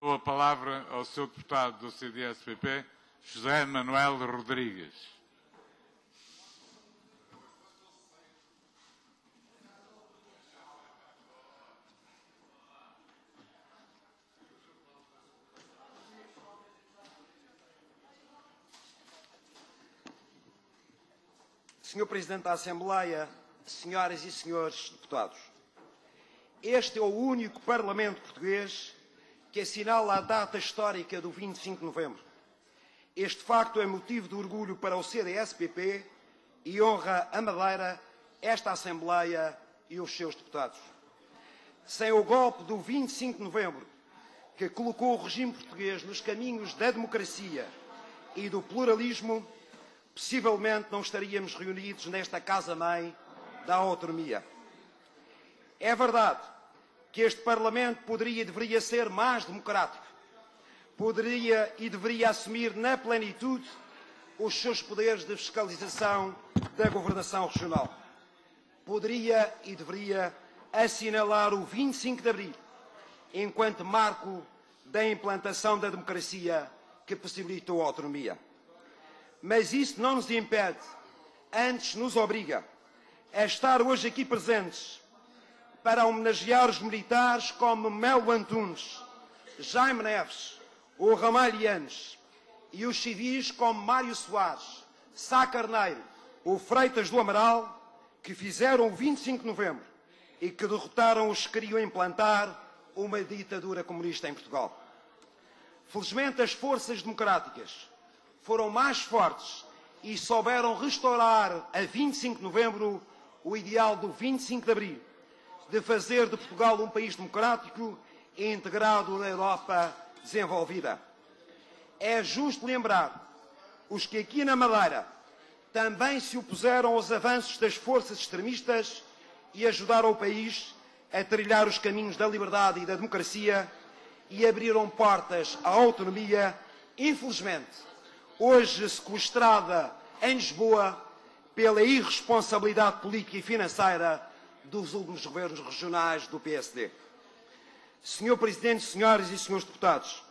Dou a palavra ao Sr. Deputado do CDS-PP, José Manuel Rodrigues. Senhor Presidente da Assembleia, senhoras e senhores deputados, este é o único Parlamento português que assinala a data histórica do 25 de novembro. Este facto é motivo de orgulho para o CDS-PP e honra a Madeira, esta Assembleia e os seus deputados. Sem o golpe do 25 de novembro, que colocou o regime português nos caminhos da democracia e do pluralismo, possivelmente não estaríamos reunidos nesta casa-mãe da autonomia. É verdade que este Parlamento poderia e deveria ser mais democrático. Poderia e deveria assumir na plenitude os seus poderes de fiscalização da governação regional. Poderia e deveria assinalar o 25 de abril enquanto marco da implantação da democracia que possibilitou a autonomia. Mas isso não nos impede, antes nos obriga, a estar hoje aqui presentes para homenagear os militares como Melo Antunes, Jaime Neves, o Ramalhianes e os civis como Mário Soares, Sá Carneiro, o Freitas do Amaral, que fizeram o 25 de novembro e que derrotaram os que queriam implantar uma ditadura comunista em Portugal. Felizmente, as forças democráticas foram mais fortes e souberam restaurar a 25 de novembro o ideal do 25 de abril, de fazer de Portugal um país democrático e integrado na Europa desenvolvida. É justo lembrar os que aqui na Madeira também se opuseram aos avanços das forças extremistas e ajudaram o país a trilhar os caminhos da liberdade e da democracia e abriram portas à autonomia, infelizmente, hoje sequestrada em Lisboa pela irresponsabilidade política e financeira dos últimos governos regionais do PSD. Senhor Presidente, senhoras e senhores deputados,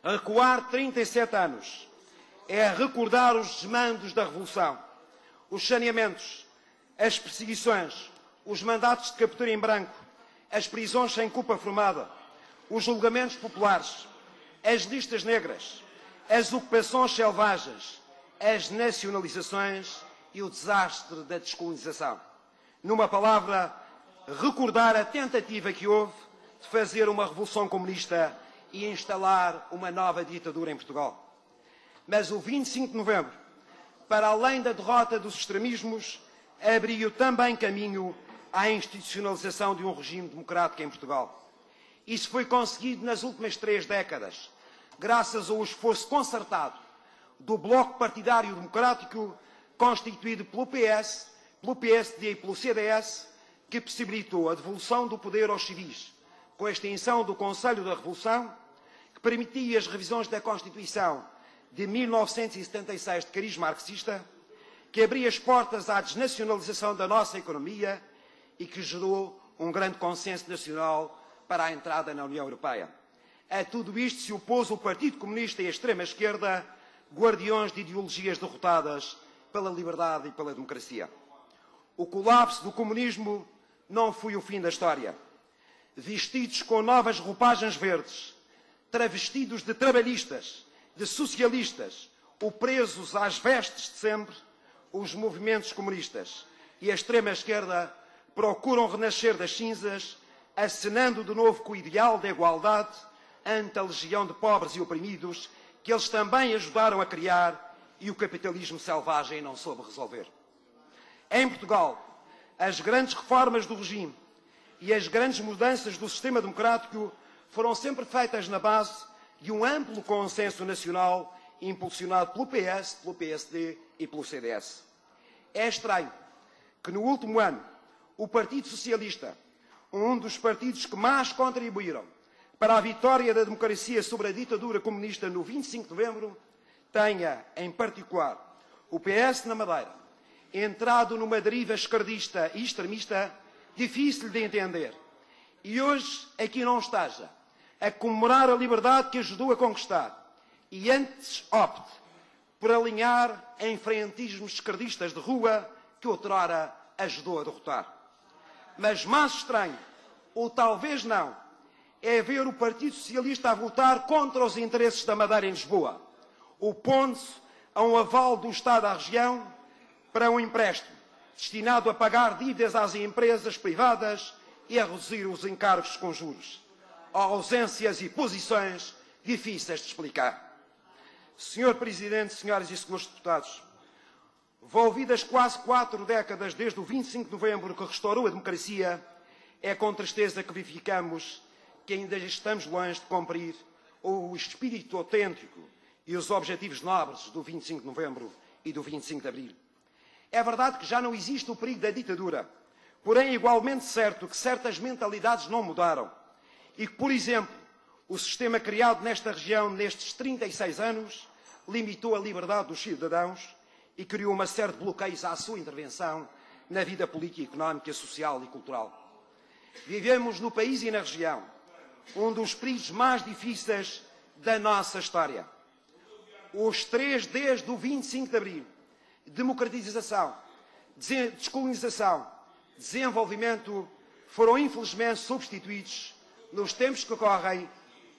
recuar 37 anos é recordar os desmandos da Revolução, os saneamentos, as perseguições, os mandatos de captura em branco, as prisões sem culpa formada, os julgamentos populares, as listas negras, as ocupações selvagens, as nacionalizações e o desastre da descolonização. Numa palavra, recordar a tentativa que houve de fazer uma revolução comunista e instalar uma nova ditadura em Portugal. Mas o 25 de novembro, para além da derrota dos extremismos, abriu também caminho à institucionalização de um regime democrático em Portugal. Isso foi conseguido nas últimas 3 décadas, graças ao esforço concertado do Bloco Partidário Democrático, constituído pelo PS, pelo PSD e pelo CDS, que possibilitou a devolução do poder aos civis, com a extinção do Conselho da Revolução, que permitia as revisões da Constituição de 1976 de cariz marxista, que abria as portas à desnacionalização da nossa economia e que gerou um grande consenso nacional para a entrada na União Europeia. A tudo isto se opôs o Partido Comunista e a extrema-esquerda, guardiões de ideologias derrotadas pela liberdade e pela democracia. O colapso do comunismo não foi o fim da história. Vestidos com novas roupagens verdes, travestidos de trabalhistas, de socialistas, ou presos às vestes de sempre, os movimentos comunistas e a extrema-esquerda procuram renascer das cinzas, acenando de novo com o ideal da igualdade ante a legião de pobres e oprimidos que eles também ajudaram a criar e o capitalismo selvagem não soube resolver. Em Portugal, as grandes reformas do regime e as grandes mudanças do sistema democrático foram sempre feitas na base de um amplo consenso nacional impulsionado pelo PS, pelo PSD e pelo CDS. É estranho que no último ano o Partido Socialista, um dos partidos que mais contribuíram para a vitória da democracia sobre a ditadura comunista no 25 de novembro, tenha, em particular, o PS na Madeira, entrado numa deriva esquerdista e extremista difícil de entender. E hoje aqui não esteja a comemorar a liberdade que ajudou a conquistar e antes opte por alinhar enfrentismos esquerdistas de rua que outrora ajudou a derrotar. Mas mais estranho, ou talvez não, é ver o Partido Socialista a votar contra os interesses da Madeira em Lisboa, opondo-se a um aval do Estado à região para um empréstimo destinado a pagar dívidas às empresas privadas e a reduzir os encargos com juros. Ausências e posições difíceis de explicar. Senhor Presidente, senhoras e senhores deputados, volvidas quase 4 décadas desde o 25 de novembro que restaurou a democracia, é com tristeza que verificamos que ainda estamos longe de cumprir o espírito autêntico e os objetivos nobres do 25 de novembro e do 25 de abril. É verdade que já não existe o perigo da ditadura, porém é igualmente certo que certas mentalidades não mudaram e que, por exemplo, o sistema criado nesta região nestes 36 anos limitou a liberdade dos cidadãos e criou uma série de bloqueios à sua intervenção na vida política, económica, social e cultural. Vivemos no país e na região um dos períodos mais difíceis da nossa história. Os 3 Ds do 25 de abril, democratização, descolonização, desenvolvimento, foram infelizmente substituídos nos tempos que correm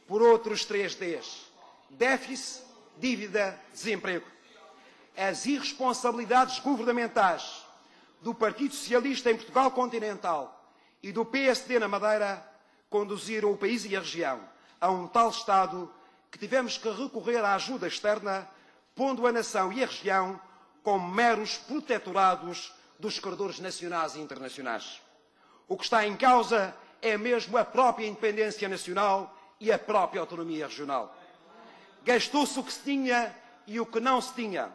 por outros 3 Ds, déficit, dívida, desemprego. As irresponsabilidades governamentais do Partido Socialista em Portugal continental e do PSD na Madeira conduziram o país e a região a um tal estado que tivemos que recorrer à ajuda externa, pondo a nação e a região como meros protetorados dos credores nacionais e internacionais. O que está em causa é mesmo a própria independência nacional e a própria autonomia regional. Gastou-se o que se tinha e o que não se tinha.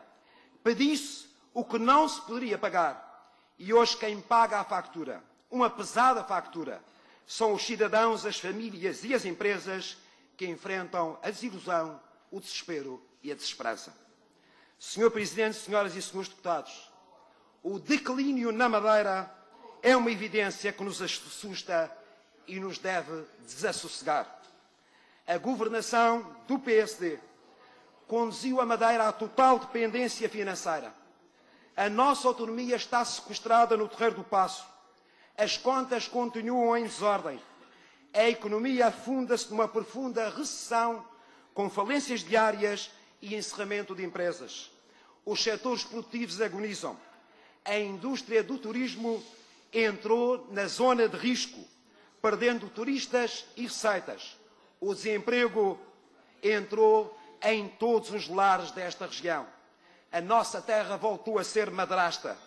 Pediu-se o que não se poderia pagar. E hoje quem paga a fatura, uma pesada fatura, são os cidadãos, as famílias e as empresas que enfrentam a desilusão, o desespero e a desesperança. Senhor Presidente, senhoras e senhores deputados, o declínio na Madeira é uma evidência que nos assusta e nos deve desassossegar. A governação do PSD conduziu a Madeira à total dependência financeira. A nossa autonomia está sequestrada no Terreiro do Paço. As contas continuam em desordem. A economia afunda-se numa profunda recessão, com falências diárias e encerramento de empresas. Os setores produtivos agonizam. A indústria do turismo entrou na zona de risco, perdendo turistas e receitas. O desemprego entrou em todos os lares desta região. A nossa terra voltou a ser madrasta,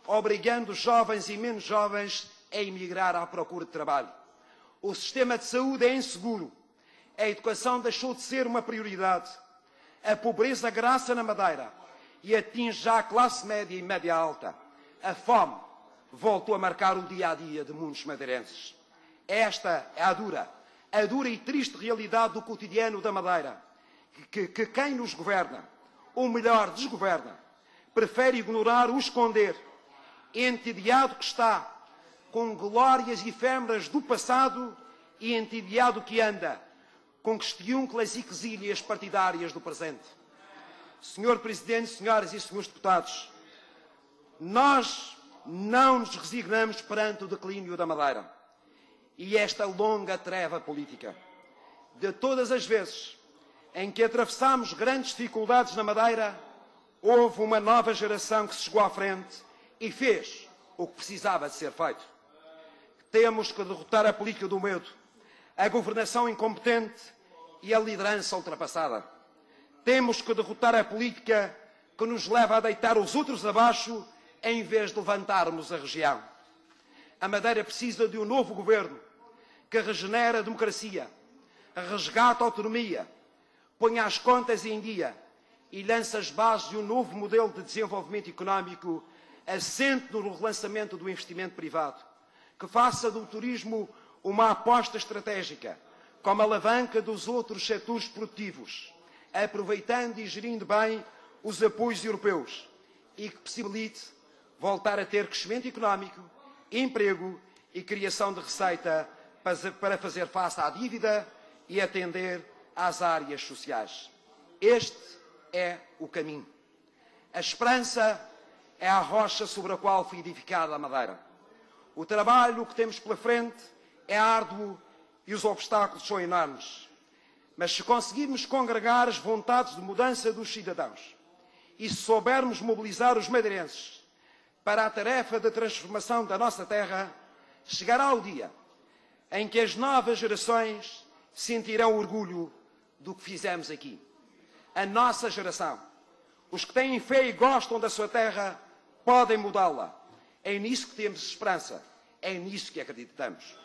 obrigando jovens e menos jovens a emigrar à procura de trabalho. O sistema de saúde é inseguro. A educação deixou de ser uma prioridade. A pobreza graça na Madeira e atinge já a classe média e média alta. A fome voltou a marcar o dia-a-dia de muitos madeirenses. Esta é a dura e triste realidade do cotidiano da Madeira, que quem nos governa, ou melhor, desgoverna, prefere ignorar ou esconder, entediado que está, com glórias efêmeras do passado e entediado que anda, com questiúnculas e quesilhas partidárias do presente. Senhor Presidente, senhoras e senhores deputados, nós não nos resignamos perante o declínio da Madeira e esta longa treva política. De todas as vezes em que atravessámos grandes dificuldades na Madeira, houve uma nova geração que se chegou à frente e fez o que precisava de ser feito. Temos que derrotar a política do medo, a governação incompetente e a liderança ultrapassada. Temos que derrotar a política que nos leva a deitar os outros abaixo em vez de levantarmos a região. A Madeira precisa de um novo governo que regenere a democracia, resgate a autonomia, ponha as contas em dia e lance as bases de um novo modelo de desenvolvimento económico assente no relançamento do investimento privado, que faça do turismo uma aposta estratégica, como alavanca dos outros setores produtivos, aproveitando e gerindo bem os apoios europeus e que possibilite voltar a ter crescimento económico, emprego e criação de receita para fazer face à dívida e atender às áreas sociais. Este é o caminho. A esperança é a rocha sobre a qual foi edificada a Madeira. O trabalho que temos pela frente é árduo e os obstáculos são enormes. Mas se conseguirmos congregar as vontades de mudança dos cidadãos e se soubermos mobilizar os madeirenses para a tarefa da transformação da nossa terra, chegará o dia em que as novas gerações sentirão orgulho do que fizemos aqui. A nossa geração, os que têm fé e gostam da sua terra, podem mudá-la. É nisso que temos esperança, é nisso que acreditamos.